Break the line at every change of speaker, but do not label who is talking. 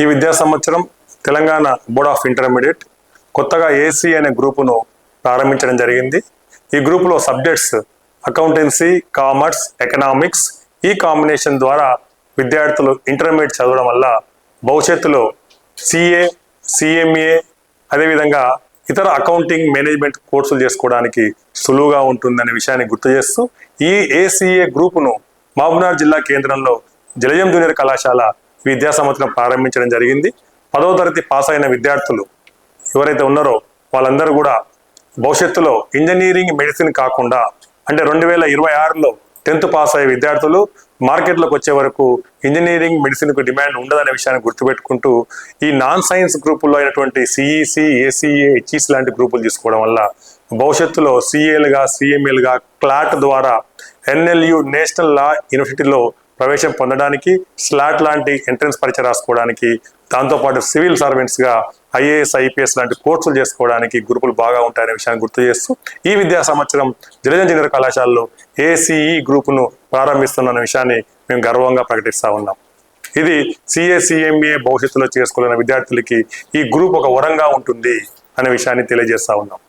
ఈ విద్యా సంవత్సరం తెలంగాణ బోర్డ్ ఆఫ్ ఇంటర్మీడియట్ కొత్తగా ఏసీ అనే గ్రూపును ప్రారంభించడం జరిగింది. ఈ గ్రూపులో సబ్జెక్ట్స్ అకౌంటెన్సీ, కామర్స్, ఎకనామిక్స్ ఈ కాంబినేషన్ ద్వారా విద్యార్థులు ఇంటర్మీడియట్ చదవడం వల్ల భవిష్యత్తులో సిఏ, సిఎంఏ అదేవిధంగా ఇతర అకౌంటింగ్ మేనేజ్మెంట్ కోర్సులు చేసుకోవడానికి సులువుగా ఉంటుందనే విషయాన్ని గుర్తు చేస్తూ ఈ ఏసీఏ గ్రూపును మహబూబ్నగర్ జిల్లా కేంద్రంలో జలజం జూనియర్ కళాశాల విద్యా సంవత్సరం ప్రారంభించడం జరిగింది. 10వ తరగతి పాస్ అయిన విద్యార్థులు ఎవరైతే ఉన్నారో వాళ్ళందరూ కూడా భవిష్యత్తులో ఇంజనీరింగ్, మెడిసిన్ కాకుండా అంటే 2026లో 10th పాస్ అయ్యే విద్యార్థులు మార్కెట్లోకి వచ్చే వరకు ఇంజనీరింగ్, మెడిసిన్కు డిమాండ్ ఉండదనే విషయాన్ని గుర్తుపెట్టుకుంటూ ఈ నాన్ సైన్స్ గ్రూపుల్లో అయినటువంటి సిఈసి, ఏసీఏ, హెచ్ఈసి లాంటి గ్రూపులు తీసుకోవడం వల్ల భవిష్యత్తులో సిఏలుగా, సిఎంఏలుగా క్లాట్ ద్వారా ఎన్ఎల్యు నేషనల్ లా యూనివర్సిటీలో ప్రవేశం పొందడానికి, స్లాట్ లాంటి ఎంట్రన్స్ పరీక్ష రాసుకోవడానికి, దాంతోపాటు సివిల్ సర్వెంట్స్గా ఐఏఎస్, ఐపీఎస్ లాంటి కోర్సులు చేసుకోవడానికి గ్రూపులు బాగా ఉంటాయనే విషయాన్ని గుర్తు చేస్తూ ఈ విద్యా సంవత్సరం జలజం జూనియర్ కళాశాలలో ఏసీఈ గ్రూపును ప్రారంభిస్తున్న విషయాన్ని మేము గర్వంగా ప్రకటిస్తా ఉన్నాం. ఇది సిఏ, సిఎంఏ భవిష్యత్తులో చేసుకోవాలన్న విద్యార్థులకి ఈ గ్రూప్ ఒక వరంగా ఉంటుంది అనే విషయాన్ని తెలియజేస్తా ఉన్నాం.